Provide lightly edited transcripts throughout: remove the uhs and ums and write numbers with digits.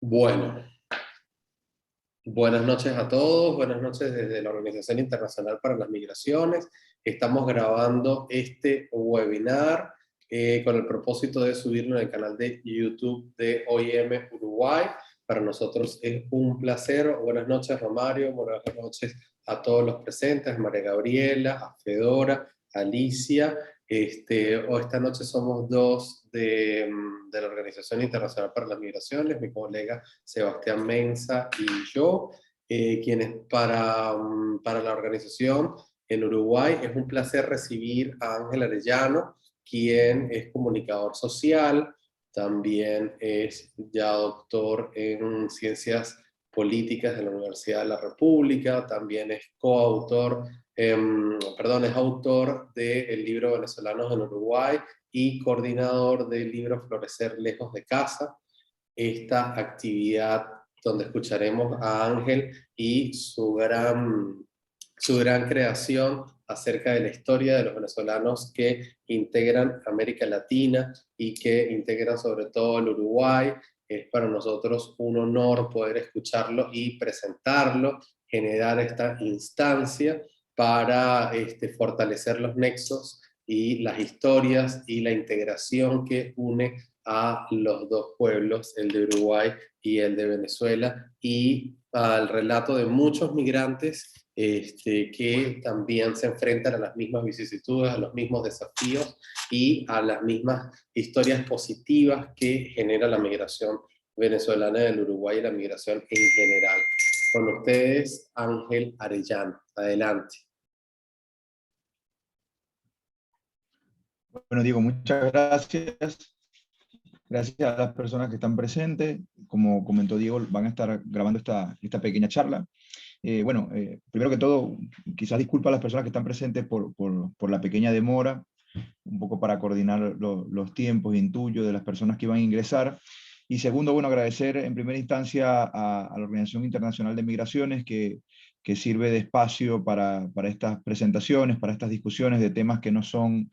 Bueno, buenas noches a todos, buenas noches desde la Organización Internacional para las Migraciones. Estamos grabando este webinar con el propósito de subirlo en el canal de YouTube de OIM Uruguay. Para nosotros es un placer. Buenas noches, Romario, buenas noches a todos los presentes, María Gabriela, a Fedora, a Alicia. Esta noche somos dos de la Organización Internacional para las Migraciones, mi colega Sebastián Mensa y yo, quienes para la organización en Uruguay es un placer recibir a Ángel Arellano, quien es comunicador social, también es ya doctor en ciencias políticas de la Universidad de la República, también es coautor, es autor del libro Venezolanos en Uruguay y coordinador del libro Florecer lejos de casa. Esta actividad donde escucharemos a Ángel y su gran creación acerca de la historia de los venezolanos que integran América Latina y que integran sobre todo el Uruguay. Es para nosotros un honor poder escucharlo y presentarlo, generar esta instancia para fortalecer los nexos y las historias y la integración que une a los dos pueblos, el de Uruguay y el de Venezuela, y al relato de muchos migrantes que también se enfrentan a las mismas vicisitudes, a los mismos desafíos y a las mismas historias positivas que genera la migración venezolana del Uruguay y la migración en general. Con ustedes, Ángel Arellano. Adelante. Bueno, Diego, muchas gracias. Gracias a las personas que están presentes. Como comentó Diego, van a estar grabando esta pequeña charla. Primero que todo, quizás disculpa a las personas que están presentes por la pequeña demora, un poco para coordinar los tiempos, intuyo, de las personas que iban a ingresar. Y segundo, bueno, agradecer en primera instancia a la Organización Internacional de Migraciones que sirve de espacio para estas presentaciones, para estas discusiones de temas que no son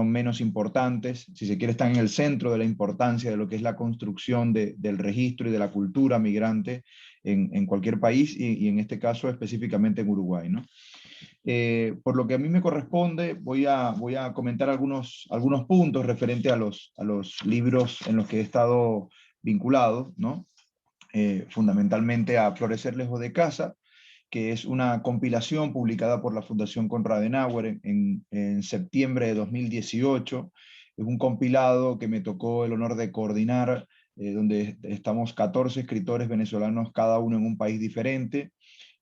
menos importantes, si se quiere están en el centro de la importancia de lo que es la construcción del registro y de la cultura migrante en cualquier país y en este caso específicamente en Uruguay, ¿no? Por lo que a mí me corresponde, voy a comentar algunos puntos referente a los libros en los que he estado vinculado, ¿no? Fundamentalmente a Florecer lejos de casa, que es una compilación publicada por la Fundación Konrad Adenauer en septiembre de 2018. Es un compilado que me tocó el honor de coordinar, donde estamos 14 escritores venezolanos, cada uno en un país diferente.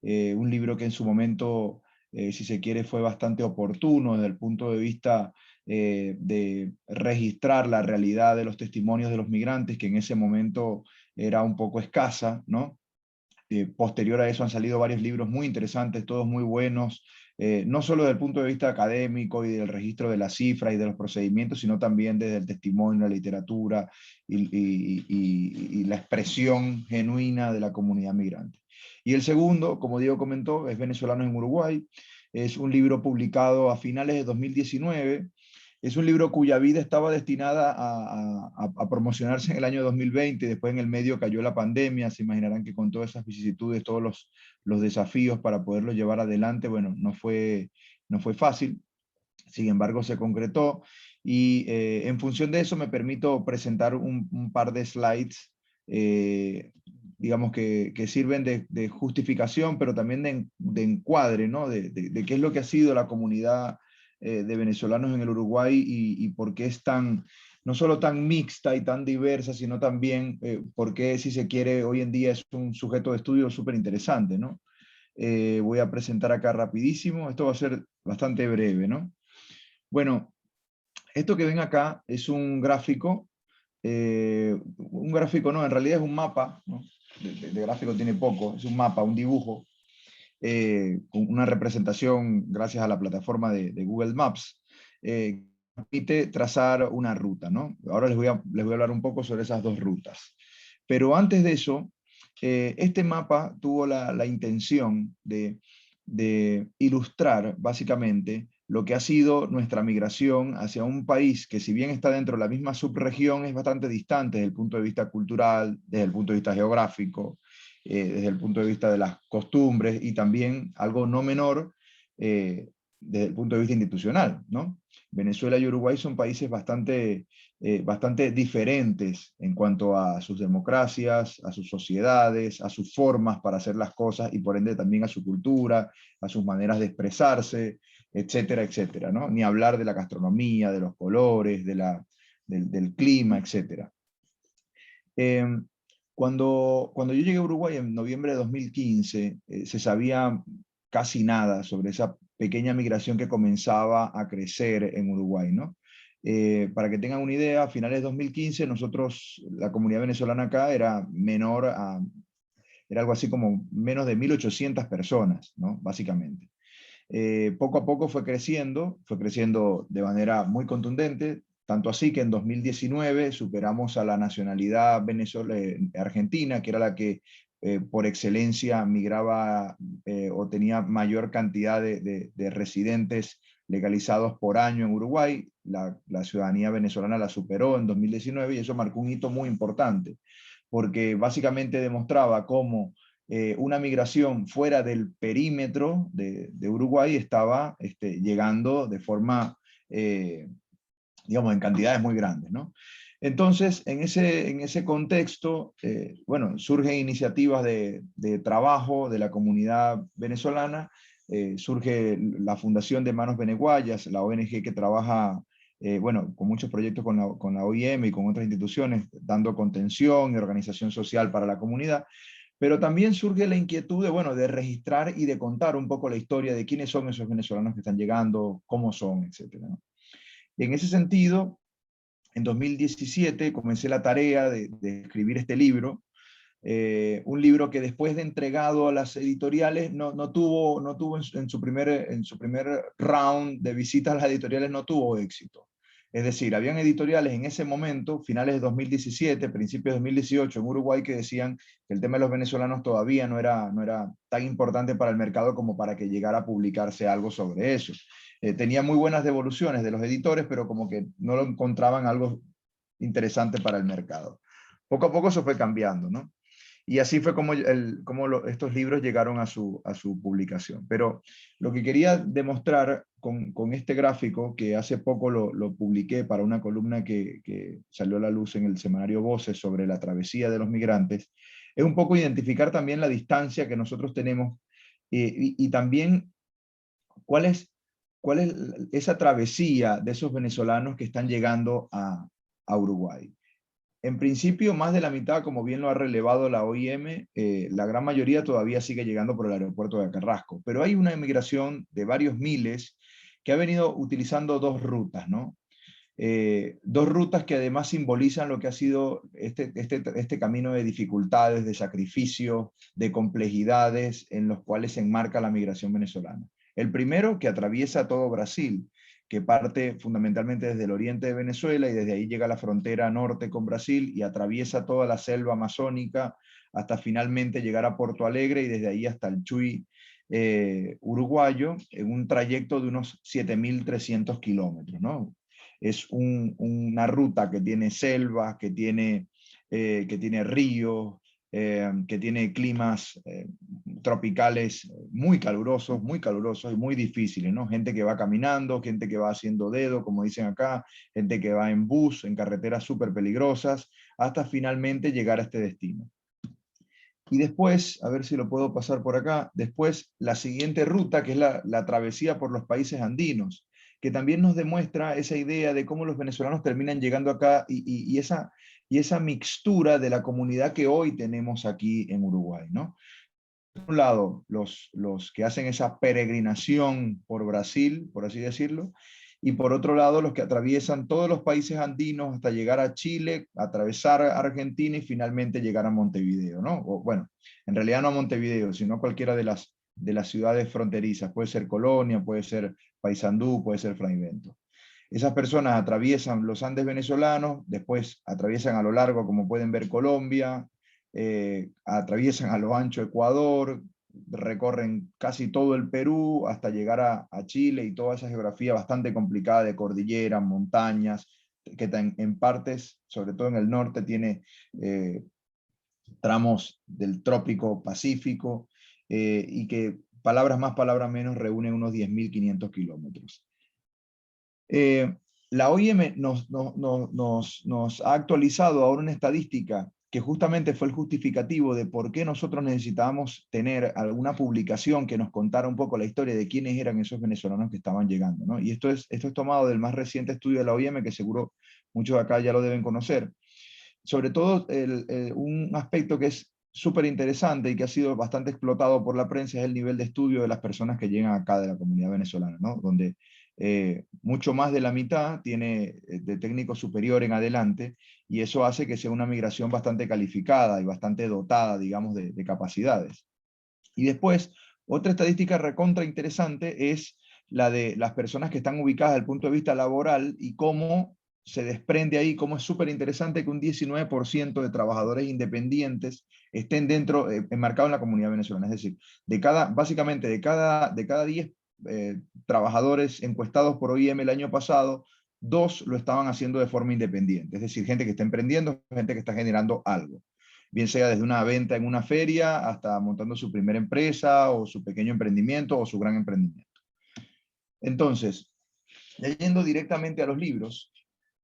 Un libro que en su momento, si se quiere, fue bastante oportuno desde el punto de vista de registrar la realidad de los testimonios de los migrantes, que en ese momento era un poco escasa, ¿no? Posterior a eso han salido varios libros muy interesantes, todos muy buenos, no solo desde el punto de vista académico y del registro de las cifras y de los procedimientos, sino también desde el testimonio, la literatura y la expresión genuina de la comunidad migrante. Y el segundo, como Diego comentó, es Venezolanos en Uruguay. Es un libro publicado a finales de 2019. Es un libro cuya vida estaba destinada a promocionarse en el año 2020, después en el medio cayó la pandemia, se imaginarán que con todas esas vicisitudes, todos los desafíos para poderlo llevar adelante, bueno, no fue fácil, sin embargo se concretó, y en función de eso me permito presentar un par de slides, digamos que sirven de justificación, pero también de encuadre, ¿no? de qué es lo que ha sido la comunidad de venezolanos en el Uruguay y por qué es no solo tan mixta y tan diversa, sino también por qué, si se quiere, hoy en día es un sujeto de estudio súper interesante, ¿no? Voy a presentar acá rapidísimo, esto va a ser bastante breve, ¿no? Bueno, esto que ven acá es un gráfico no, en realidad es un mapa, ¿no? De gráfico tiene poco, es un mapa, un dibujo, con una representación gracias a la plataforma de Google Maps, permite trazar una ruta, ¿no? Ahora les voy a hablar un poco sobre esas dos rutas. Pero antes de eso, este mapa tuvo la intención de ilustrar básicamente lo que ha sido nuestra migración hacia un país que, si bien está dentro de la misma subregión, es bastante distante desde el punto de vista cultural, desde el punto de vista geográfico, desde el punto de vista de las costumbres, y también, algo no menor, desde el punto de vista institucional, ¿no? Venezuela y Uruguay son países bastante diferentes en cuanto a sus democracias, a sus sociedades, a sus formas para hacer las cosas, y por ende también a su cultura, a sus maneras de expresarse, etcétera, etcétera, ¿no? Ni hablar de la gastronomía, de los colores, del clima, etcétera. Eh, cuando yo llegué a Uruguay en noviembre de 2015, se sabía casi nada sobre esa pequeña migración que comenzaba a crecer en Uruguay, ¿no? Para que tengan una idea, a finales de 2015 nosotros, la comunidad venezolana acá era menor era algo así como menos de 1.800 personas, ¿no? Básicamente. Poco a poco fue creciendo de manera muy contundente, tanto así que en 2019 superamos a la nacionalidad argentina, que era la que por excelencia migraba o tenía mayor cantidad de residentes legalizados por año en Uruguay. La ciudadanía venezolana la superó en 2019, y eso marcó un hito muy importante, porque básicamente demostraba cómo una migración fuera del perímetro de Uruguay estaba llegando de forma, digamos, en cantidades muy grandes, ¿no? Entonces, en ese contexto, bueno, surgen iniciativas de trabajo de la comunidad venezolana, surge la Fundación de Manos Beneguayas, la ONG que trabaja, bueno, con muchos proyectos con la OIM y con otras instituciones, dando contención y organización social para la comunidad. Pero también surge la inquietud de, bueno, de registrar y de contar un poco la historia de quiénes son esos venezolanos que están llegando, cómo son, etcétera, ¿no? Y en ese sentido, en 2017 comencé la tarea de escribir este libro, un libro que, después de entregado a las editoriales, no tuvo en su primer round de visitas a las editoriales, no tuvo éxito. Es decir, habían editoriales en ese momento, finales de 2017, principios de 2018, en Uruguay, que decían que el tema de los venezolanos todavía no era tan importante para el mercado como para que llegara a publicarse algo sobre eso. Tenía muy buenas devoluciones de los editores, pero como que no lo encontraban algo interesante para el mercado. Poco a poco eso fue cambiando, ¿no? Y así fue como estos libros llegaron a su publicación. Pero lo que quería demostrar con este gráfico, que hace poco lo publiqué para una columna que salió a la luz en el semanario Voces sobre la travesía de los migrantes, es un poco identificar también la distancia que nosotros tenemos, y también cuál es esa travesía de esos venezolanos que están llegando a Uruguay. En principio, más de la mitad, como bien lo ha relevado la OIM, la gran mayoría todavía sigue llegando por el aeropuerto de Carrasco, pero hay una emigración de varios miles que ha venido utilizando dos rutas, ¿no? Dos rutas que además simbolizan lo que ha sido este camino de dificultades, de sacrificio, de complejidades en los cuales se enmarca la migración venezolana. El primero, que atraviesa todo Brasil, que parte fundamentalmente desde el oriente de Venezuela y desde ahí llega a la frontera norte con Brasil y atraviesa toda la selva amazónica hasta finalmente llegar a Porto Alegre y desde ahí hasta el Chuy uruguayo, en un trayecto de unos 7.300 kilómetros, ¿no? Es una ruta que tiene selvas, que tiene ríos, que tiene climas tropicales muy calurosos y muy difíciles, ¿no? Gente que va caminando, gente que va haciendo dedo, como dicen acá, gente que va en bus, en carreteras súper peligrosas, hasta finalmente llegar a este destino. Y después, a ver si lo puedo pasar por acá, después la siguiente ruta, que es la travesía por los países andinos, que también nos demuestra esa idea de cómo los venezolanos terminan llegando acá y esa mixtura de la comunidad que hoy tenemos aquí en Uruguay, ¿no? Por un lado, los que hacen esa peregrinación por Brasil, por así decirlo, y por otro lado, los que atraviesan todos los países andinos hasta llegar a Chile, atravesar Argentina y finalmente llegar a Montevideo, ¿no? O, bueno, en realidad no a Montevideo, sino a cualquiera de las ciudades fronterizas. Puede ser Colonia, puede ser Paysandú, puede ser Fraiventos. Esas personas atraviesan los Andes venezolanos, después atraviesan a lo largo, como pueden ver, Colombia, atraviesan a lo ancho Ecuador, recorren casi todo el Perú hasta llegar a Chile y toda esa geografía bastante complicada de cordilleras, montañas, que en partes, sobre todo en el norte, tiene tramos del trópico Pacífico, y que palabras más, palabras menos, reúnen unos 10.500 kilómetros. La OIM nos ha actualizado ahora una estadística que justamente fue el justificativo de por qué nosotros necesitábamos tener alguna publicación que nos contara un poco la historia de quiénes eran esos venezolanos que estaban llegando, ¿no? Y esto es tomado del más reciente estudio de la OIM, que seguro muchos de acá ya lo deben conocer. Sobre todo, un aspecto que es súper interesante y que ha sido bastante explotado por la prensa es el nivel de estudio de las personas que llegan acá de la comunidad venezolana, ¿no? Donde mucho más de la mitad tiene de técnico superior en adelante, y eso hace que sea una migración bastante calificada y bastante dotada, digamos, de capacidades. Y después, otra estadística recontra interesante es la de las personas que están ubicadas desde el punto de vista laboral, y cómo se desprende ahí, cómo es súper interesante que un 19% de trabajadores independientes estén dentro, enmarcados en la comunidad venezolana. Es decir, básicamente de cada 10 trabajadores encuestados por OIM el año pasado, 2 lo estaban haciendo de forma independiente. Es decir, gente que está emprendiendo, gente que está generando algo, bien sea desde una venta en una feria hasta montando su primera empresa o su pequeño emprendimiento o su gran emprendimiento. Entonces, yendo directamente a los libros,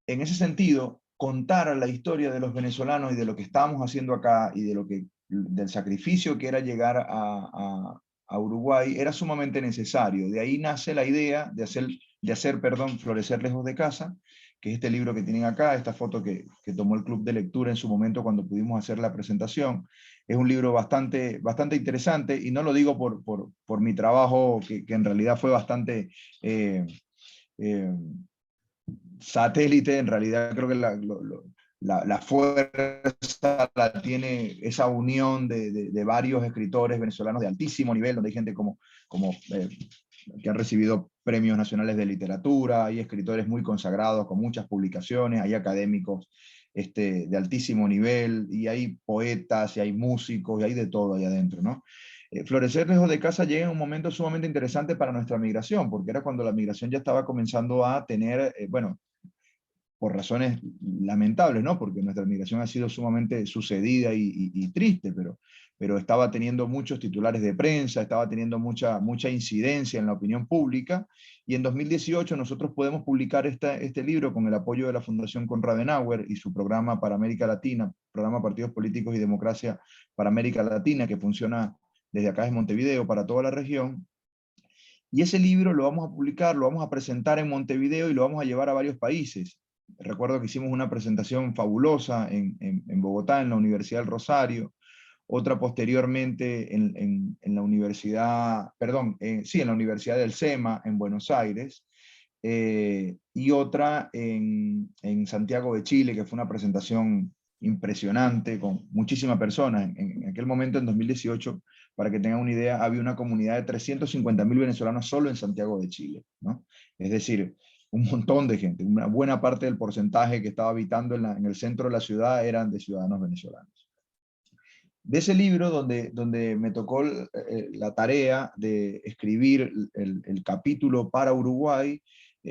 en ese sentido, contar la historia de los venezolanos y de lo que estábamos haciendo acá y del sacrificio que era llegar a Uruguay era sumamente necesario. De ahí nace la idea de hacer Florecer lejos de casa, que es este libro que tienen acá, esta foto que tomó el club de lectura en su momento cuando pudimos hacer la presentación. Es un libro bastante interesante, y no lo digo por mi trabajo, que en realidad fue bastante satélite. En realidad creo que la fuerza la tiene esa unión de varios escritores venezolanos de altísimo nivel, donde hay gente como que han recibido premios nacionales de literatura, hay escritores muy consagrados con muchas publicaciones, hay académicos de altísimo nivel, y hay poetas, y hay músicos, y hay de todo ahí adentro, ¿no? Florecer lejos de casa llega en un momento sumamente interesante para nuestra migración, porque era cuando la migración ya estaba comenzando a tener, bueno, por razones lamentables, ¿no? Porque nuestra migración ha sido sumamente sucedida y triste, pero estaba teniendo muchos titulares de prensa, estaba teniendo mucha incidencia en la opinión pública, y en 2018 nosotros podemos publicar este libro con el apoyo de la Fundación Konrad Adenauer y su programa para América Latina, programa Partidos Políticos y Democracia para América Latina, que funciona desde acá, desde Montevideo, para toda la región. Y ese libro lo vamos a publicar, lo vamos a presentar en Montevideo y lo vamos a llevar a varios países. Recuerdo que hicimos una presentación fabulosa en Bogotá, en la Universidad del Rosario, otra posteriormente en la Universidad, perdón, sí, en la Universidad del SEMA, en Buenos Aires, y otra en Santiago de Chile, que fue una presentación impresionante, con muchísimas personas. En aquel momento, en 2018, para que tengan una idea, había una comunidad de 350.000 venezolanos solo en Santiago de Chile, ¿no? Es decir, un montón de gente, una buena parte del porcentaje que estaba habitando en el centro de la ciudad eran de ciudadanos venezolanos. De ese libro, donde me tocó la tarea de escribir el capítulo para Uruguay,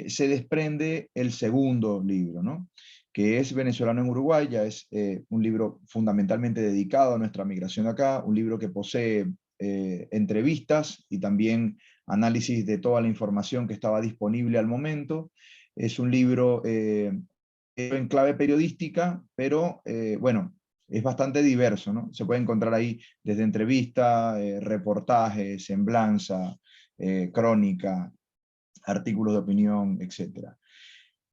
se desprende el segundo libro, ¿no? Que es Venezolano en Uruguay. Ya es un libro fundamentalmente dedicado a nuestra migración acá, un libro que posee entrevistas y también análisis de toda la información que estaba disponible al momento. Es un libro en clave periodística, pero bueno, es bastante diverso, ¿no? Se puede encontrar ahí desde entrevista, reportaje, semblanza, crónica, artículos de opinión, etc.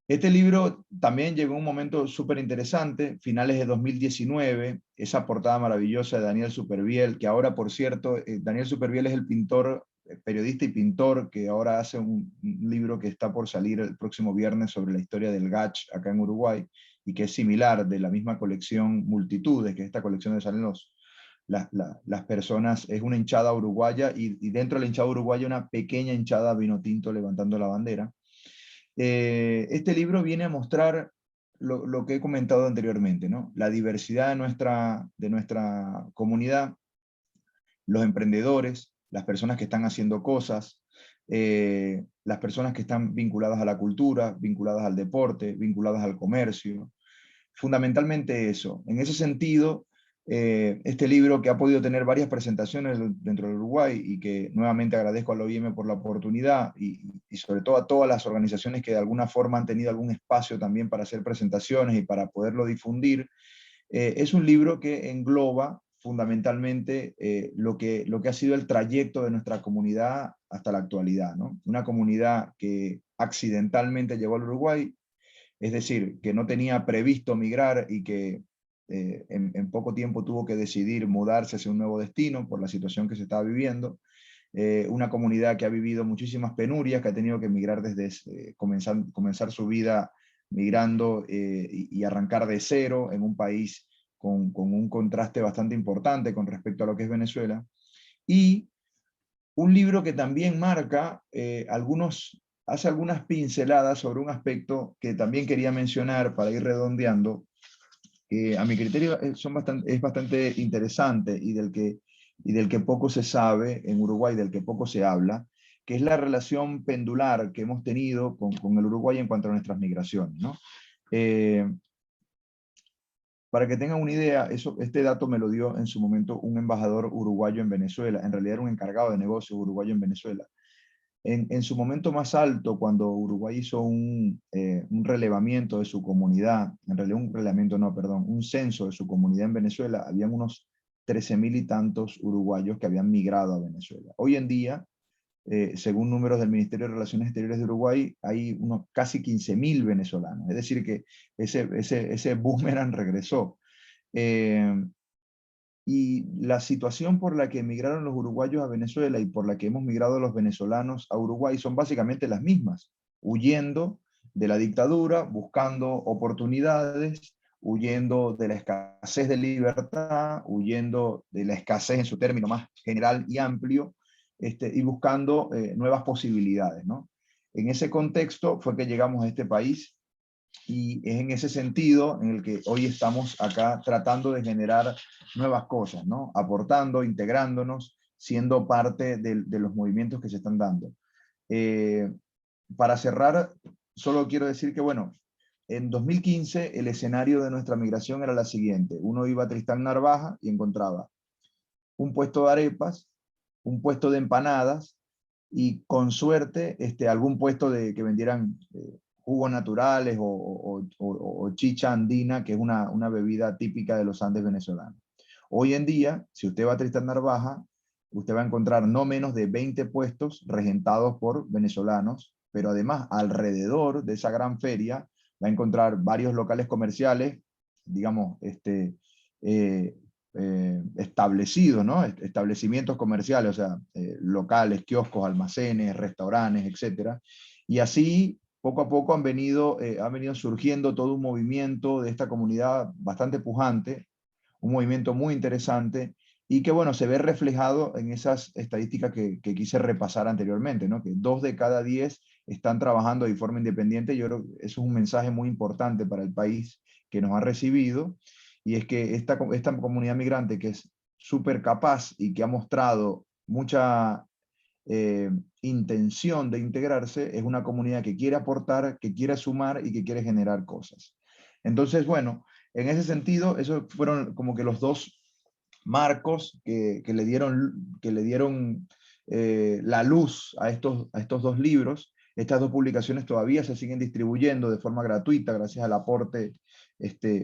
Este libro también llegó a un momento súper interesante, finales de 2019, esa portada maravillosa de Daniel Supervielle, que ahora, por cierto, Daniel Supervielle es el pintor, periodista y pintor, que ahora hace un libro que está por salir el próximo viernes sobre la historia del Gach acá en Uruguay, y que es similar, de la misma colección Multitudes, que es esta colección de salen las personas, es una hinchada uruguaya, y dentro de la hinchada uruguaya una pequeña hinchada vino tinto levantando la bandera. Este libro viene a mostrar lo que he comentado anteriormente, ¿no? La diversidad de nuestra comunidad, los emprendedores, las personas que están haciendo cosas, las personas que están vinculadas a la cultura, vinculadas al deporte, vinculadas al comercio. Fundamentalmente eso. En ese sentido, este libro, que ha podido tener varias presentaciones dentro del Uruguay, y que nuevamente agradezco a la OIM por la oportunidad, y sobre todo a todas las organizaciones que de alguna forma han tenido algún espacio también para hacer presentaciones y para poderlo difundir, es un libro que engloba fundamentalmente lo que ha sido el trayecto de nuestra comunidad hasta la actualidad, ¿no? Una comunidad que accidentalmente llegó al Uruguay, es decir, que no tenía previsto migrar y que en poco tiempo tuvo que decidir mudarse hacia un nuevo destino por la situación que se estaba viviendo. Una comunidad que ha vivido muchísimas penurias, que ha tenido que emigrar desde comenzar su vida migrando y arrancar de cero en un país con un contraste bastante importante con respecto a lo que es Venezuela. Y un libro que también marca hace algunas pinceladas sobre un aspecto que también quería mencionar para ir redondeando, que a mi criterio es bastante interesante y del que poco se sabe en Uruguay, del que poco se habla, que es la relación pendular que hemos tenido con el Uruguay en cuanto a nuestras migraciones, ¿no? Para que tengan una idea, este dato me lo dio en su momento un embajador uruguayo en Venezuela, en realidad era un encargado de negocios uruguayo en Venezuela. En su momento más alto, cuando Uruguay hizo un relevamiento de su comunidad, en realidad un relevamiento no, perdón, un censo de su comunidad en Venezuela, habían unos 13.000 y tantos uruguayos que habían migrado a Venezuela. Hoy en día, según números del Ministerio de Relaciones Exteriores de Uruguay, hay unos casi 15.000 venezolanos. Es decir, que ese boomerang regresó. Y la situación por la que emigraron los uruguayos a Venezuela y por la que hemos migrado los venezolanos a Uruguay son básicamente las mismas, huyendo de la dictadura, buscando oportunidades, huyendo de la escasez de libertad, huyendo de la escasez en su término más general y amplio, y buscando nuevas posibilidades, ¿no? En ese contexto fue que llegamos a este país, y es en ese sentido en el que hoy estamos acá tratando de generar nuevas cosas, ¿no? Aportando, integrándonos, siendo parte de los movimientos que se están dando. Para cerrar, solo quiero decir que, bueno, en 2015 el escenario de nuestra migración era la siguiente. Uno iba a Tristán Narvaja y encontraba un puesto de arepas, un puesto de empanadas y con suerte algún puesto de que vendieran jugos naturales o chicha andina, que es una bebida típica de los Andes venezolanos. Hoy en día, si usted va a Tristán Narvaja, usted va a encontrar no menos de 20 puestos regentados por venezolanos, pero además alrededor de esa gran feria va a encontrar varios locales comerciales, digamos, establecidos, ¿no? Establecimientos comerciales, o sea, locales, kioscos, almacenes, restaurantes, etc. Y así, poco a poco, ha venido surgiendo todo un movimiento de esta comunidad bastante pujante, un movimiento muy interesante, y que, bueno, se ve reflejado en esas estadísticas que quise repasar anteriormente, ¿no? Que 2 de cada 10 están trabajando de forma independiente. Yo creo que eso es un mensaje muy importante para el país que nos ha recibido, y es que esta comunidad migrante, que es súper capaz y que ha mostrado mucha intención de integrarse, es una comunidad que quiere aportar, que quiere sumar y que quiere generar cosas. Entonces, bueno, en ese sentido, esos fueron como que los dos marcos que le dieron la luz a estos 2 libros. Estas 2 publicaciones todavía se siguen distribuyendo de forma gratuita gracias al aporte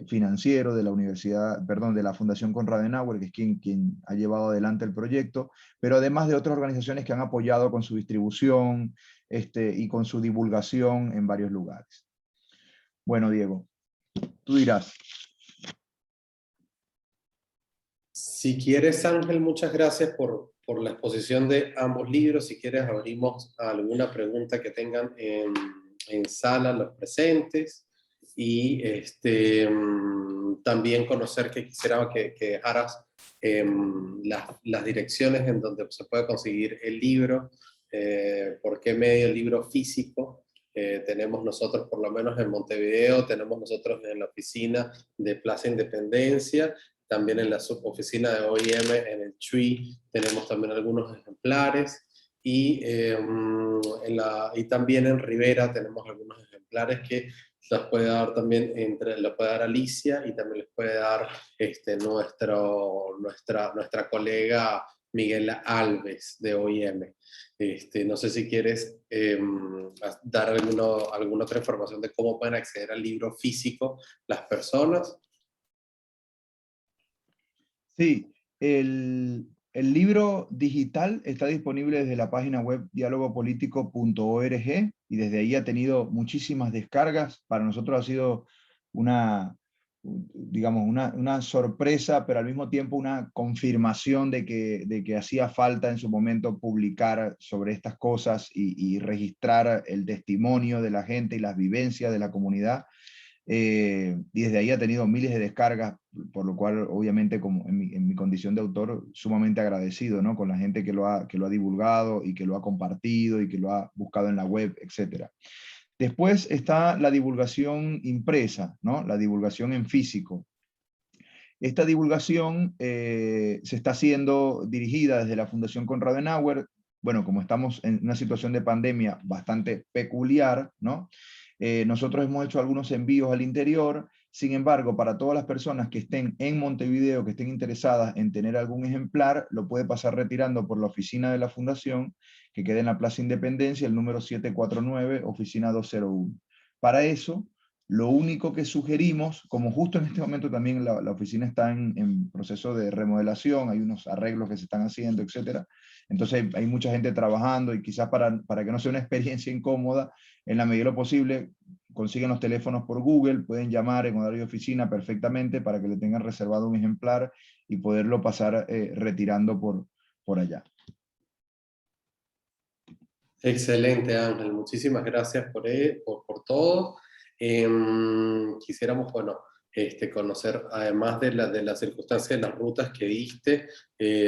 financiero de la universidad, perdón, de la Fundación Konrad Adenauer, que es quien ha llevado adelante el proyecto, pero además de otras organizaciones que han apoyado con su distribución y con su divulgación en varios lugares. Bueno, Diego, tú dirás. Si quieres, Ángel, muchas gracias por la exposición de ambos libros. Si quieres, abrimos a alguna pregunta que tengan en sala los presentes. Y también conocer que quisiera que dejaras las direcciones en donde se puede conseguir el libro, por qué medio el libro físico. Tenemos nosotros, por lo menos en Montevideo, tenemos nosotros en la oficina de Plaza Independencia, también en la suboficina de OIM, en el TREE, tenemos también algunos ejemplares, y también en Rivera tenemos algunos ejemplares que los puede dar también, los puede dar Alicia, y también les puede dar nuestra colega Miguel Alves de OIM. No sé si quieres dar alguna otra información de cómo pueden acceder al libro físico las personas. Sí, el libro digital está disponible desde la página web dialogopolitico.org y desde ahí ha tenido muchísimas descargas. Para nosotros ha sido digamos, una sorpresa, pero al mismo tiempo una confirmación de que hacía falta en su momento publicar sobre estas cosas y registrar el testimonio de la gente y las vivencias de la comunidad. Y desde ahí ha tenido miles de descargas, por lo cual obviamente como en mi condición de autor sumamente agradecido, ¿no? Con la gente que lo ha divulgado y que lo ha compartido y que lo ha buscado en la web, etc. Después está la divulgación impresa, ¿no? La divulgación en físico. Esta divulgación se está haciendo dirigida desde la Fundación Konrad Adenauer. Bueno, como estamos en una situación de pandemia bastante peculiar, ¿no? Nosotros hemos hecho algunos envíos al interior. Sin embargo, para todas las personas que estén en Montevideo, que estén interesadas en tener algún ejemplar, lo puede pasar retirando por la oficina de la Fundación, que queda en la Plaza Independencia, el número 749, oficina 201. Para eso, lo único que sugerimos, como justo en este momento también la oficina está en proceso de remodelación, hay unos arreglos que se están haciendo, etc. Entonces hay mucha gente trabajando y quizás para que no sea una experiencia incómoda, en la medida de lo posible, consiguen los teléfonos por Google, pueden llamar en horario de oficina perfectamente para que le tengan reservado un ejemplar y poderlo pasar retirando por allá. Excelente, Ángel. Muchísimas gracias por todo. Quisiéramos, bueno, conocer, además de las circunstancias de las rutas que diste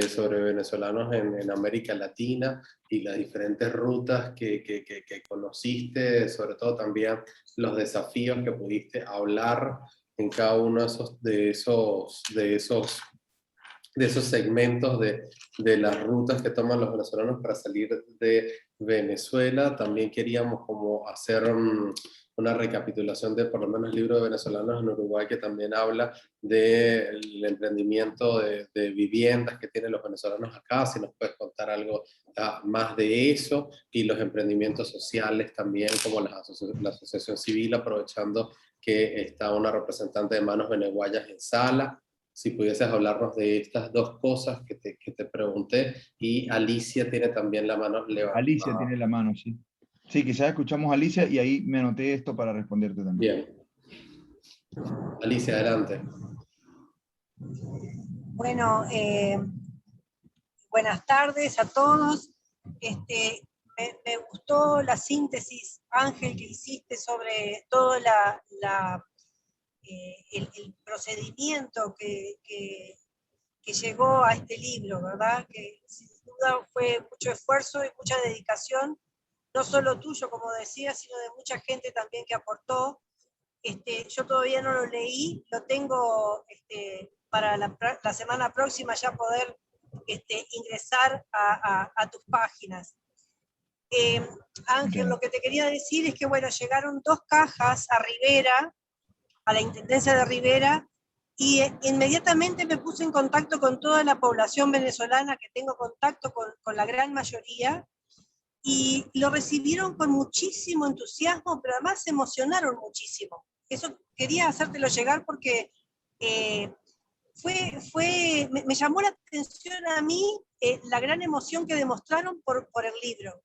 sobre venezolanos en América Latina y las diferentes rutas que conociste, sobre todo también los desafíos que pudiste hablar en cada uno de esos segmentos de las rutas que toman los venezolanos para salir de Venezuela. También queríamos como hacer una recapitulación de por lo menos el libro de venezolanos en Uruguay, que también habla del emprendimiento de viviendas que tienen los venezolanos acá, si nos puedes contar algo más de eso, y los emprendimientos sociales también, como la asociación civil, aprovechando que está una representante de Manos Beneguayas en sala. Si pudieses hablarnos de estas dos cosas que te pregunté, y Alicia tiene también la mano levantada. Alicia tiene la mano, sí. Sí, quizás escuchamos a Alicia y ahí me anoté esto para responderte también. Bien. Alicia, adelante. Bueno, buenas tardes a todos. Me gustó la síntesis, Ángel, que hiciste sobre todo el procedimiento que llegó a este libro, ¿verdad? Que sin duda fue mucho esfuerzo y mucha dedicación, no solo tuyo, como decía, sino de mucha gente también que aportó. Yo todavía no lo leí, lo tengo para la semana próxima ya poder ingresar a tus páginas. Ángel, lo que te quería decir es que, bueno, llegaron 2 cajas a Rivera, a la Intendencia de Rivera, y inmediatamente me puse en contacto con toda la población venezolana, que tengo contacto con la gran mayoría, y lo recibieron con muchísimo entusiasmo, pero además se emocionaron muchísimo. Eso quería hacértelo llegar porque me llamó la atención a mí la gran emoción que demostraron por el libro.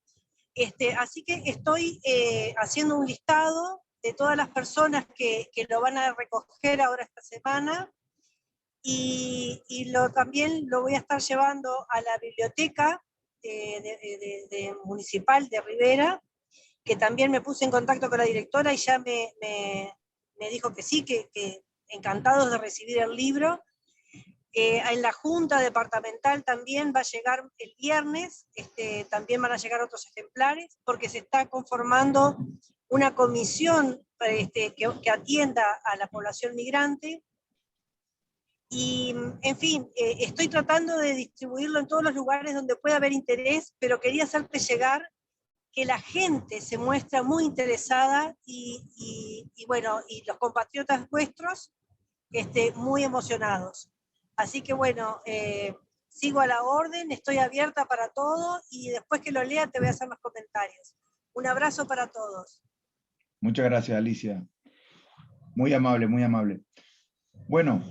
Así que estoy haciendo un listado de todas las personas que lo van a recoger ahora esta semana, y también lo voy a estar llevando a la biblioteca municipal de Rivera, que también me puse en contacto con la directora y ya me dijo que sí, que encantados de recibir el libro. En la Junta Departamental también va a llegar el viernes, también van a llegar otros ejemplares, porque se está conformando una comisión que atienda a la población migrante, Y, en fin, estoy tratando de distribuirlo en todos los lugares donde pueda haber interés, pero quería hacerte llegar que la gente se muestra muy interesada y bueno, y los compatriotas vuestros muy emocionados. Así que bueno, sigo a la orden, estoy abierta para todo y después que lo lea te voy a hacer los comentarios. Un abrazo para todos. Muchas gracias, Alicia. Muy amable, muy amable. Bueno,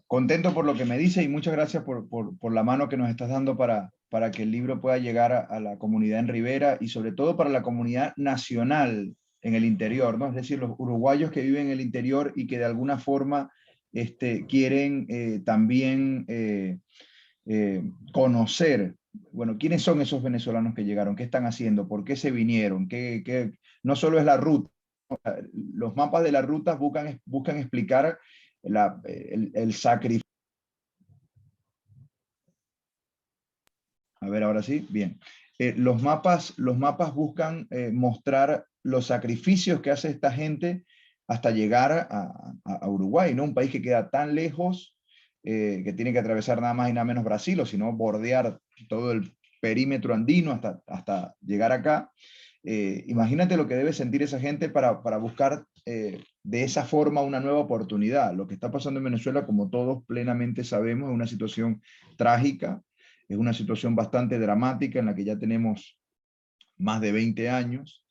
contento por lo que me dice y muchas gracias por la mano que nos estás dando para que el libro pueda llegar a la comunidad en Rivera y sobre todo para la comunidad nacional en el interior, ¿no? Es decir, los uruguayos que viven en el interior y que de alguna forma quieren también conocer, bueno, quiénes son esos venezolanos que llegaron, qué están haciendo, por qué se vinieron, no solo es la ruta, los mapas de las rutas buscan explicar el sacrificio. A ver, ahora sí, bien. Los mapas buscan mostrar los sacrificios que hace esta gente hasta llegar a Uruguay, ¿no? Un país que queda tan lejos, que tiene que atravesar nada más y nada menos Brasil, o si no, bordear todo el perímetro andino hasta llegar acá. Imagínate lo que debe sentir esa gente para buscar de esa forma una nueva oportunidad. Lo que está pasando en Venezuela, como todos plenamente sabemos, es una situación trágica, es una situación bastante dramática en la que ya tenemos más de 20 años.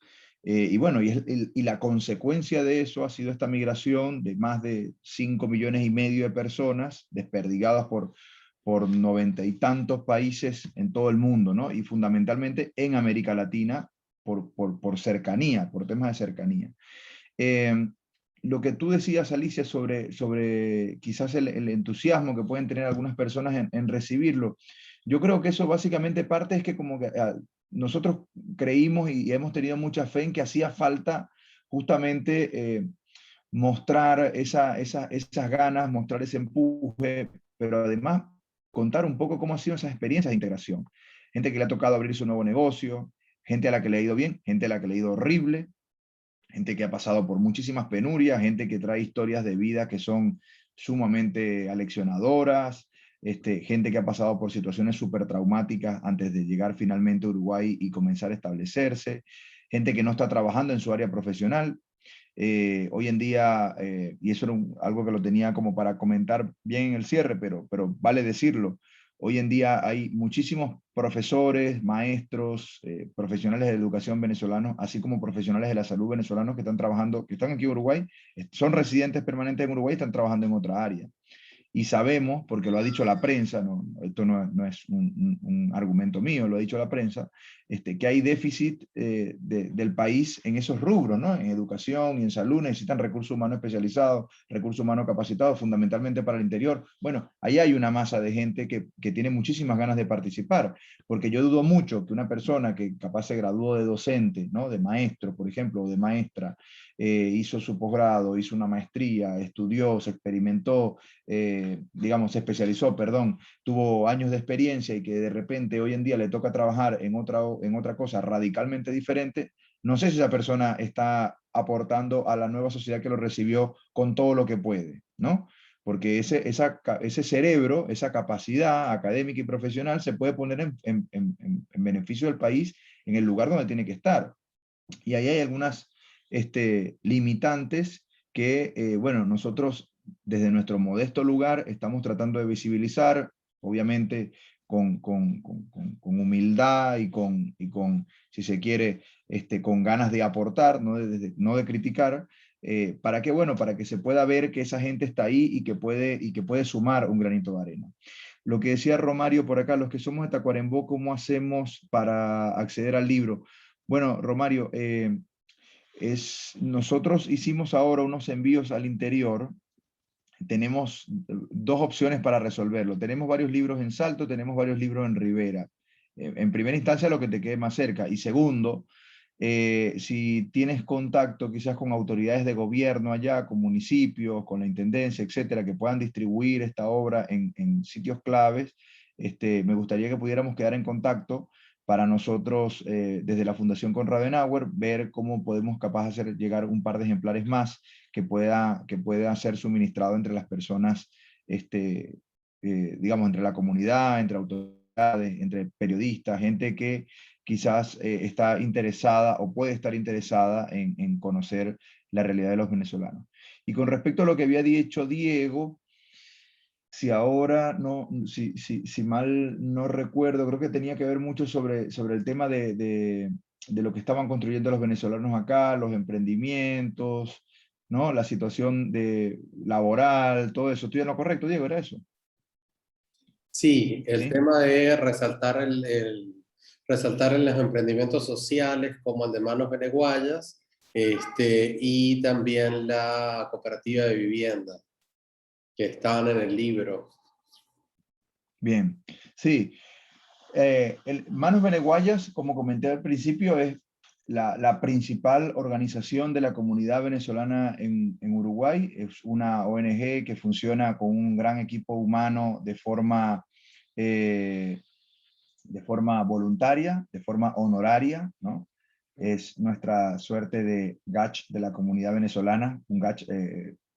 Y bueno, y la consecuencia de eso ha sido esta migración de más de 5,5 millones de personas desperdigadas por 90 y tantos países en todo el mundo, ¿no? Y fundamentalmente en América Latina por cercanía, por temas de cercanía. Lo que tú decías, Alicia, sobre quizás el entusiasmo que pueden tener algunas personas en recibirlo, yo creo que eso básicamente parte es que como que nosotros creímos y hemos tenido mucha fe en que hacía falta justamente mostrar esas ganas, mostrar ese empuje, pero además contar un poco cómo han sido esas experiencias de integración. Gente que le ha tocado abrir su nuevo negocio, gente a la que le ha ido bien, gente a la que le ha ido horrible, gente que ha pasado por muchísimas penurias, gente que trae historias de vida que son sumamente aleccionadoras, gente que ha pasado por situaciones súper traumáticas antes de llegar finalmente a Uruguay y comenzar a establecerse, gente que no está trabajando en su área profesional. Hoy en día, y eso era algo que lo tenía como para comentar bien en el cierre, pero vale decirlo, hoy en día hay muchísimos profesores, maestros, profesionales de educación venezolanos, así como profesionales de la salud venezolanos que están trabajando, que están aquí en Uruguay, son residentes permanentes en Uruguay y están trabajando en otra área. Y sabemos, porque lo ha dicho la prensa, esto no es un argumento mío, lo ha dicho la prensa, que hay déficit del país en esos rubros, ¿no? En educación y en salud necesitan recursos humanos especializados, recursos humanos capacitados, fundamentalmente para el interior. Bueno, ahí hay una masa de gente que tiene muchísimas ganas de participar, porque yo dudo mucho que una persona que capaz se graduó de docente, ¿no? De maestro, por ejemplo, o de maestra, hizo su posgrado, hizo una maestría, estudió, se experimentó, digamos, se especializó, perdón, tuvo años de experiencia y que de repente hoy en día le toca trabajar en otra cosa radicalmente diferente, no sé si esa persona está aportando a la nueva sociedad que lo recibió con todo lo que puede, ¿no? Porque ese cerebro, esa capacidad académica y profesional se puede poner en beneficio del país en el lugar donde tiene que estar. Y ahí hay algunas limitantes que, bueno, nosotros desde nuestro modesto lugar estamos tratando de visibilizar, obviamente con humildad y si se quiere, con ganas de aportar, no de criticar, para que, bueno, para que se pueda ver que esa gente está ahí y que puede sumar un granito de arena. Lo que decía Romario por acá, los que somos de Tacuarembó, ¿cómo hacemos para acceder al libro? Bueno, Romario, nosotros hicimos ahora unos envíos al interior. Tenemos dos opciones para resolverlo. Tenemos varios libros en Salto, tenemos varios libros en Rivera. En primera instancia, lo que te quede más cerca. Y segundo, si tienes contacto quizás con autoridades de gobierno allá, con municipios, con la intendencia, etcétera, que puedan distribuir esta obra en sitios claves, me gustaría que pudiéramos quedar en contacto para nosotros, desde la Fundación Konrad Adenauer, ver cómo podemos capaz hacer llegar un par de ejemplares más que pueda ser suministrado entre las personas digamos, entre la comunidad, entre autoridades, entre periodistas, gente que quizás está interesada o puede estar interesada en conocer la realidad de los venezolanos. Y con respecto a lo que había dicho Diego, si ahora no, si mal no recuerdo, creo que tenía que ver mucho sobre el tema de lo que estaban construyendo los venezolanos acá, los emprendimientos, ¿no? La situación laboral, todo eso. ¿Estoy en lo correcto, Diego? ¿Era eso? Sí, el ¿Sí? tema de resaltar, resaltar en los emprendimientos sociales como el de Manos Beneguayas, y también la cooperativa de vivienda, que estaban en el libro. Bien, sí. Manos Beneguayas, como comenté al principio, es la principal organización de la comunidad venezolana en Uruguay. Es una ONG que funciona con un gran equipo humano de forma voluntaria, de forma honoraria, ¿no? Es nuestra suerte de GACH de la comunidad venezolana, un GACH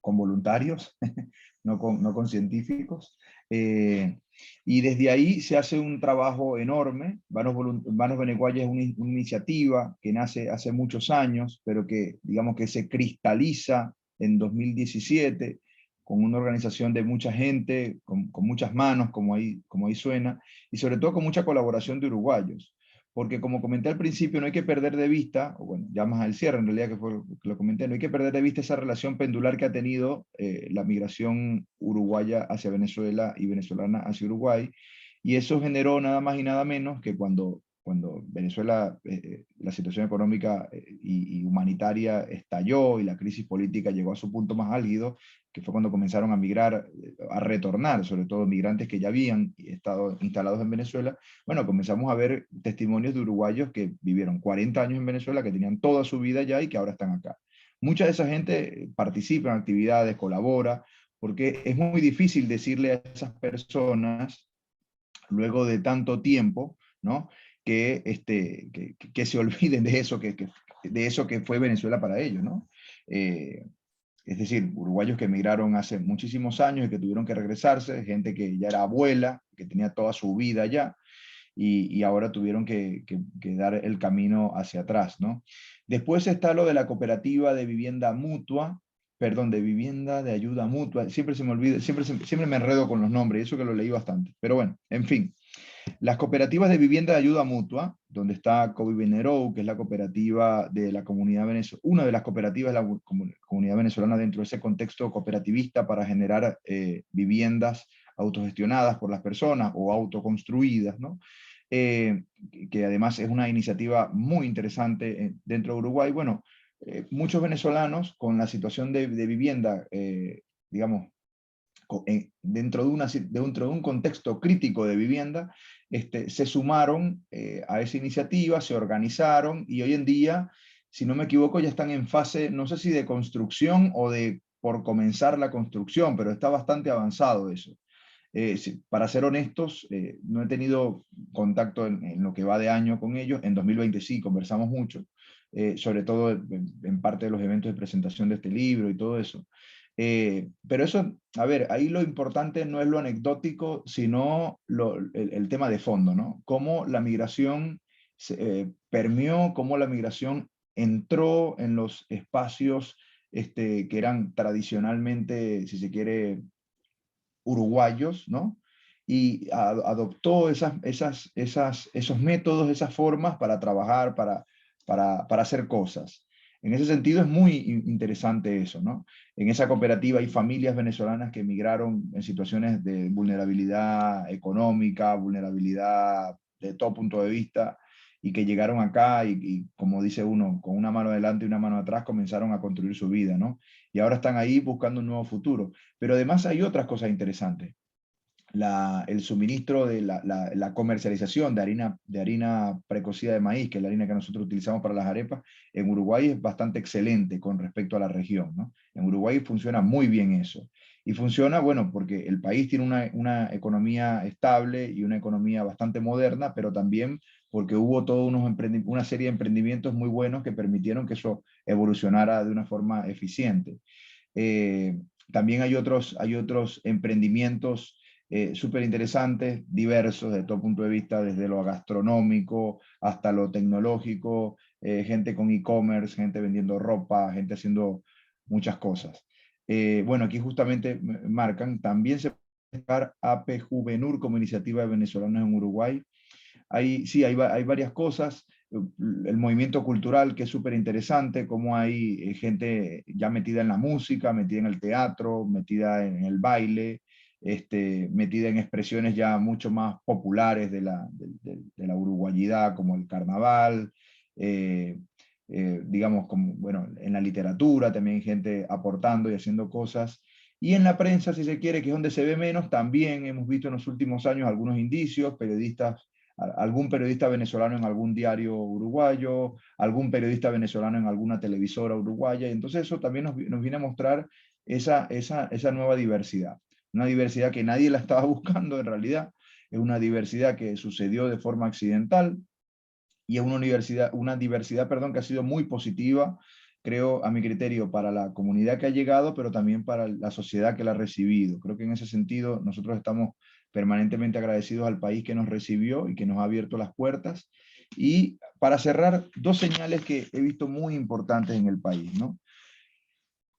con voluntarios, no con científicos. Y desde ahí se hace un trabajo enorme. Manos Beneguayas es una iniciativa que nace hace muchos años, pero que digamos que se cristaliza en 2017 con una organización de mucha gente, con muchas manos, como ahí suena, y sobre todo con mucha colaboración de uruguayos. Porque como comenté al principio, no hay que perder de vista, o bueno, ya más al cierre en realidad que fue lo que lo comenté, no hay que perder de vista esa relación pendular que ha tenido la migración uruguaya hacia Venezuela y venezolana hacia Uruguay, y eso generó nada más y nada menos que cuando Venezuela, la situación económica y humanitaria estalló y la crisis política llegó a su punto más álgido, que fue cuando comenzaron a migrar, a retornar, sobre todo migrantes que ya habían estado instalados en Venezuela. Bueno, comenzamos a ver testimonios de uruguayos que vivieron 40 años en Venezuela, que tenían toda su vida allá y que ahora están acá. Mucha de esa gente participa en actividades, colabora, porque es muy difícil decirle a esas personas, luego de tanto tiempo, ¿no? que se olviden de eso de eso que fue Venezuela para ellos, ¿no? Es decir, uruguayos que emigraron hace muchísimos años y que tuvieron que regresarse, gente que ya era abuela, que tenía toda su vida allá, y ahora tuvieron que dar el camino hacia atrás, ¿no? Después está lo de la cooperativa de vivienda mutua, perdón, de vivienda de ayuda mutua, siempre se me olvida, siempre me enredo con los nombres, y eso que lo leí bastante, pero bueno, en fin. Las cooperativas de vivienda de ayuda mutua, donde está Covivenerou, que es la cooperativa de la comunidad venezolana, una de las cooperativas de la comunidad venezolana dentro de ese contexto cooperativista para generar viviendas autogestionadas por las personas o autoconstruidas, ¿no? Que además es una iniciativa muy interesante dentro de Uruguay. Bueno, muchos venezolanos con la situación de vivienda, digamos, dentro de un contexto crítico de vivienda, se sumaron a esa iniciativa, se organizaron y hoy en día, si no me equivoco, ya están en fase, no sé si de construcción o de por comenzar la construcción, pero está bastante avanzado eso. Para ser honestos, no he tenido contacto en lo que va de año con ellos. En 2020 sí, conversamos mucho, sobre todo en parte de los eventos de presentación de este libro y todo eso. Pero eso, a ver, ahí lo importante no es lo anecdótico, sino el tema de fondo, ¿no? Cómo la migración permeó, cómo la migración entró en los espacios que eran tradicionalmente, si se quiere, uruguayos, ¿no? Y adoptó esos métodos, esas formas para trabajar, para hacer cosas. En ese sentido es muy interesante eso, ¿no? En esa cooperativa hay familias venezolanas que emigraron en situaciones de vulnerabilidad económica, vulnerabilidad de todo punto de vista, y que llegaron acá y, como dice uno, con una mano adelante y una mano atrás comenzaron a construir su vida, ¿no? Y ahora están ahí buscando un nuevo futuro. Pero además hay otras cosas interesantes. El suministro de la comercialización de harina precocida de maíz, que es la harina que nosotros utilizamos para las arepas, en Uruguay es bastante excelente con respecto a la región, ¿no? En Uruguay funciona muy bien eso. Y funciona, bueno, porque el país tiene una economía estable y una economía bastante moderna, pero también porque hubo una serie de emprendimientos muy buenos que permitieron que eso evolucionara de una forma eficiente. También hay otros emprendimientos súper interesantes, diversos de todo punto de vista, desde lo gastronómico hasta lo tecnológico, gente con e-commerce, gente vendiendo ropa, gente haciendo muchas cosas. Bueno, aquí justamente marcan, también se puede buscar AP Juvenur como iniciativa de venezolanos en Uruguay. Sí, hay varias cosas. El movimiento cultural, que es súper interesante, cómo hay gente ya metida en la música, metida en el teatro, metida en el baile, metida en expresiones ya mucho más populares de la uruguayidad, como el carnaval, digamos, como, bueno, en la literatura también hay gente aportando y haciendo cosas. Y en la prensa, si se quiere, que es donde se ve menos, también hemos visto en los últimos años algunos indicios, algún periodista venezolano en algún diario uruguayo, algún periodista venezolano en alguna televisora uruguaya, y entonces eso también nos viene a mostrar esa nueva diversidad, una diversidad que nadie la estaba buscando en realidad, es una diversidad que sucedió de forma accidental, y es una diversidad, perdón, que ha sido muy positiva, creo, a mi criterio, para la comunidad que ha llegado, pero también para la sociedad que la ha recibido. Creo que en ese sentido nosotros estamos permanentemente agradecidos al país que nos recibió y que nos ha abierto las puertas. Y para cerrar, dos señales que he visto muy importantes en el país, ¿no?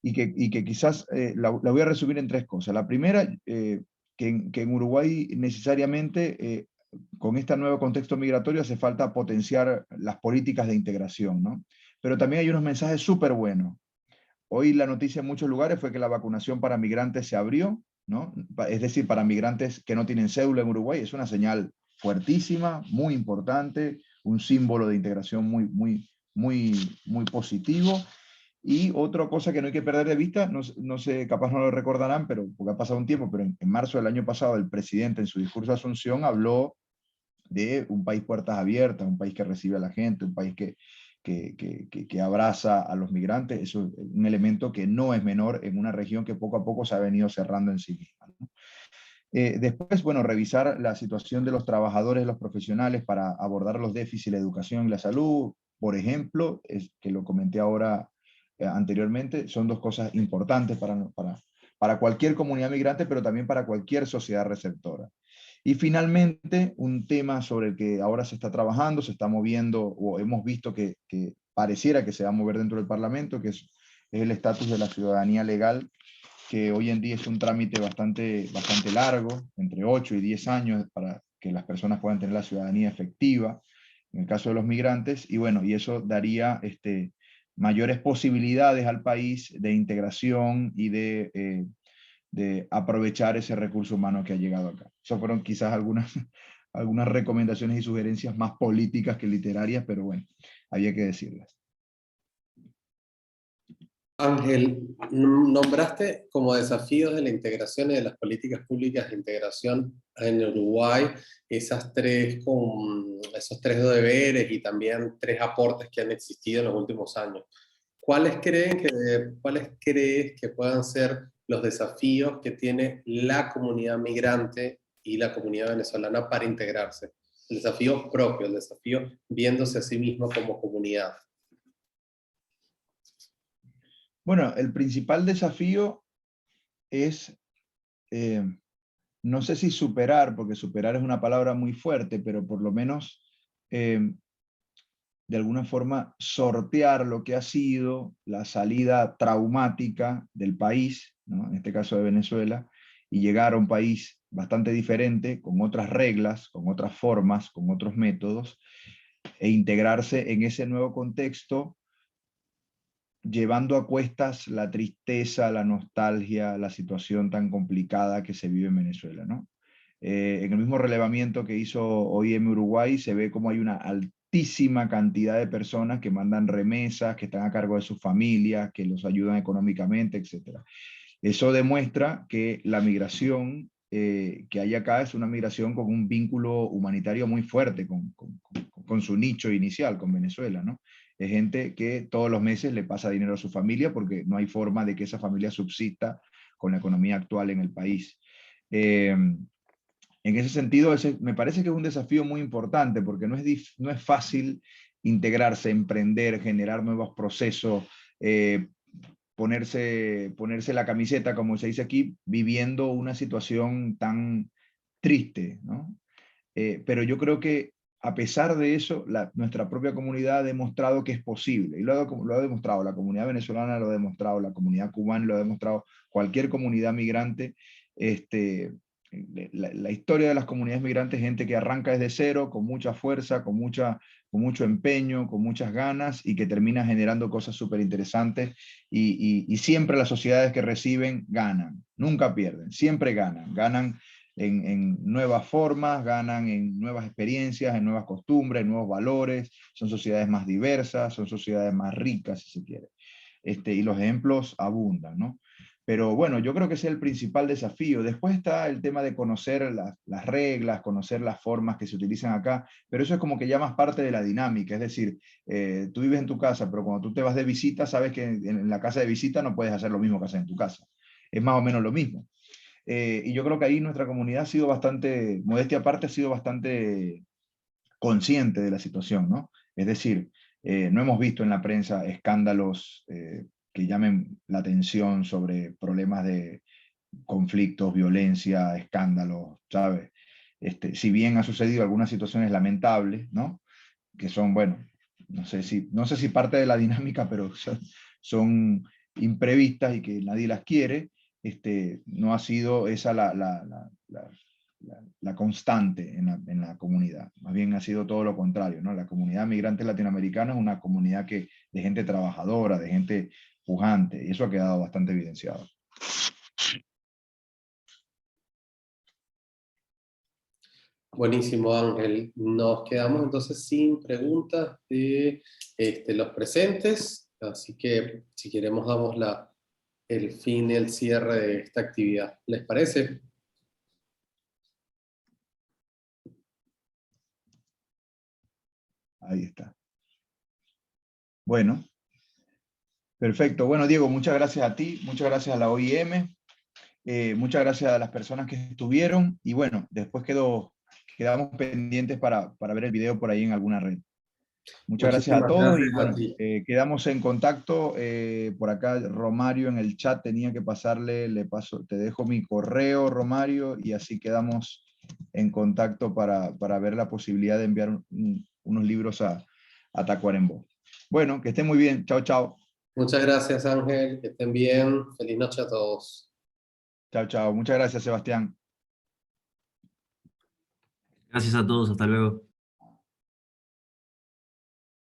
Y que quizás la voy a resumir en tres cosas. La primera, que en Uruguay necesariamente con este nuevo contexto migratorio hace falta potenciar las políticas de integración, ¿no? Pero también hay unos mensajes súper buenos. Hoy la noticia en muchos lugares fue que la vacunación para migrantes se abrió, ¿no? Es decir, para migrantes que no tienen cédula en Uruguay, es una señal fuertísima, muy importante, un símbolo de integración muy positivo. Y otra cosa que no hay que perder de vista, no sé, capaz no lo recordarán, pero porque ha pasado un tiempo, pero en marzo del año pasado el presidente en su discurso de Asunción habló de un país puertas abiertas, un país que recibe a la gente, un país que abraza a los migrantes. Eso es un elemento que no es menor en una región que poco a poco se ha venido cerrando en sí misma, ¿no? Después, bueno, revisar la situación de los trabajadores, los profesionales para abordar los déficits, la educación y la salud, por ejemplo, que lo comenté ahora anteriormente, son dos cosas importantes para cualquier comunidad migrante, pero también para cualquier sociedad receptora. Y finalmente, un tema sobre el que ahora se está trabajando, se está moviendo, o hemos visto que pareciera que se va a mover dentro del Parlamento, que es el estatus de la ciudadanía legal, que hoy en día es un trámite bastante largo, entre 8 y 10 años, para que las personas puedan tener la ciudadanía efectiva, en el caso de los migrantes, y bueno, y eso daría mayores posibilidades al país de integración y de aprovechar ese recurso humano que ha llegado acá. Esas fueron quizás algunas recomendaciones y sugerencias más políticas que literarias, pero bueno, había que decirlas. Ángel, nombraste como desafíos de la integración y de las políticas públicas de integración en Uruguay esos tres deberes y también tres aportes que han existido en los últimos años. ¿Cuáles crees que puedan ser los desafíos que tiene la comunidad migrante y la comunidad venezolana para integrarse? El desafío propio, el desafío viéndose a sí mismo como comunidad. Bueno, el principal desafío es, no sé si superar, porque superar es una palabra muy fuerte, pero por lo menos de alguna forma sortear lo que ha sido la salida traumática del país, ¿no? En este caso de Venezuela, y llegar a un país bastante diferente, con otras reglas, con otras formas, con otros métodos, e integrarse en ese nuevo contexto, llevando a cuestas la tristeza, la nostalgia, la situación tan complicada que se vive en Venezuela, ¿no? En el mismo relevamiento que hizo OIM Uruguay se ve como hay una altísima cantidad de personas que mandan remesas, que están a cargo de sus familias, que los ayudan económicamente, etc. Eso demuestra que la migración que hay acá es una migración con un vínculo humanitario muy fuerte con su nicho inicial, con Venezuela, ¿no? Es gente que todos los meses le pasa dinero a su familia porque no hay forma de que esa familia subsista con la economía actual en el país. En ese sentido, me parece que es un desafío muy importante porque no es fácil integrarse, emprender, generar nuevos procesos, ponerse la camiseta, como se dice aquí, viviendo una situación tan triste, ¿no? Pero yo creo que a pesar de eso, nuestra propia comunidad ha demostrado que es posible, y lo ha demostrado, la comunidad venezolana lo ha demostrado, la comunidad cubana lo ha demostrado, cualquier comunidad migrante. La historia de las comunidades migrantes, gente que arranca desde cero, con mucha fuerza, con mucho empeño, con muchas ganas, y que termina generando cosas súper interesantes, y siempre las sociedades que reciben ganan, nunca pierden, siempre ganan en nuevas formas, ganan en nuevas experiencias, en nuevas costumbres, en nuevos valores, son sociedades más diversas, son sociedades más ricas, si se quiere. Y los ejemplos abundan, ¿no? Pero bueno, yo creo que ese es el principal desafío. Después está el tema de conocer las reglas, conocer las formas que se utilizan acá, pero eso es como que ya más parte de la dinámica, es decir, tú vives en tu casa, pero cuando tú te vas de visita, sabes que en la casa de visita no puedes hacer lo mismo que haces en tu casa. Es más o menos lo mismo. Y yo creo que ahí nuestra comunidad ha sido bastante, modestia aparte, ha sido bastante consciente de la situación, ¿no? Es decir, no hemos visto en la prensa escándalos que llamen la atención sobre problemas de conflictos, violencia, escándalos, ¿sabes? Si bien ha sucedido algunas situaciones lamentables, ¿no? Que son, bueno, no sé si parte de la dinámica, pero son imprevistas y que nadie las quiere. No ha sido esa la constante en la comunidad. Más bien ha sido todo lo contrario, ¿no? La comunidad migrante latinoamericana es una comunidad de gente trabajadora, de gente pujante, y eso ha quedado bastante evidenciado. Buenísimo, Ángel. Nos quedamos entonces sin preguntas de los presentes, así que si queremos damos el fin y el cierre de esta actividad. ¿Les parece? Ahí está. Bueno, perfecto. Bueno, Diego, muchas gracias a ti, muchas gracias a la OIM, muchas gracias a las personas que estuvieron, y bueno, después quedamos pendientes para ver el video por ahí en alguna red. Muchas gracias a Muchísimas todos, y gracias a bueno, ti. quedamos en contacto. Por acá Romario en el chat tenía que pasarle, te dejo mi correo, Romario, y así quedamos en contacto para ver la posibilidad de enviar unos libros a Tacuarembó. Bueno, que estén muy bien. Chao, chao. Muchas gracias, Ángel. Que estén bien. Feliz noche a todos. Chao, chao. Muchas gracias, Sebastián. Gracias a todos, hasta luego.